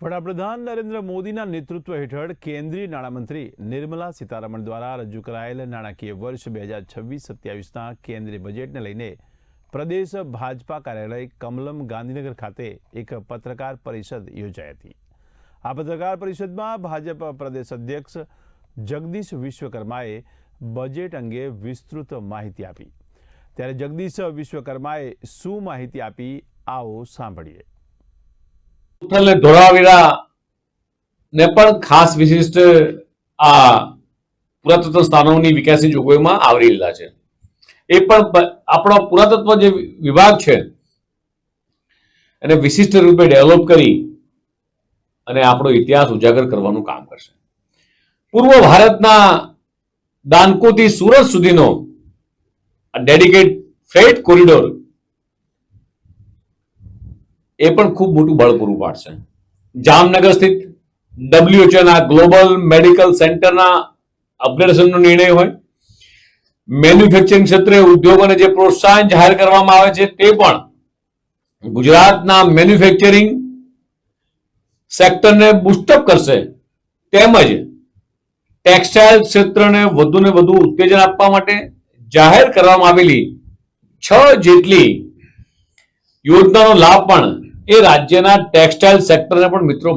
વડાપ્રધાન નરેન્દ્ર મોદીના નેતૃત્વ હેઠળ કેન્દ્રીય નાણામંત્રી નિર્મલા સીતારમણ દ્વારા રજૂ કરાયેલ નાણાકીય વર્ષ 2026-27ના કેન્દ્રીય બજેટને લઈને પ્રદેશ ભાજપા કાર્યાલય કમલમ ગાંધીનગર ખાતે એક પત્રકાર પરિષદ યોજાઈ હતી। આ પત્રકાર પરિષદમાં ભાજપ પ્રદેશ અધ્યક્ષ જગદીશ વિશ્વકર્માએ બજેટ અંગે વિસ્તૃત માહિતી આપી। ત્યારે જગદીશ વિશ્વકર્માએ શું માહિતી આપી, आओ सांभळीए। धोळावीरा ने पण खास विशिष्ट आ पुरातत्व स्थानोनी विकासनी जोगवाईमां आवरी रहेला छे। ए पण आपणो पुरातत्व जे विभाग छे एने विशिष्ट रूपे डेवलप करी अने आपणो इतिहास उजागर करवानुं काम करशे। पूर्व भारतना दानकोथी सूरत सुधीनो डेडिकेट फ्रेट कॉरिडोर ए पण खूब मोटું બળ પૂરું પાડશે। જામનગર સ્થિત WHO ના ગ્લોબલ મેડિકલ સેન્ટરના અપગ્રેડેશનનો નિર્ણય હોય, મેન્યુફેક્ચરિંગ ક્ષેત્રે ઉદ્યોગોને જે પ્રોત્સાહન જાહેર કરવામાં આવે છે તે પણ ગુજરાતના મેન્યુફેક્ચરિંગ સેક્ટરને બૂસ્ટઅપ કરશે, તેમજ ટેક્સટાઇલ ક્ષેત્રને વધુને વધુ ઉત્તેજન આપવા માટે જાહેર કરવામાં આવેલી 6 જેટલી યોજનાનો લાભ પણ એ રાજ્યના ટેક્સટાઇલ સેક્ટરને પણ મિત્રો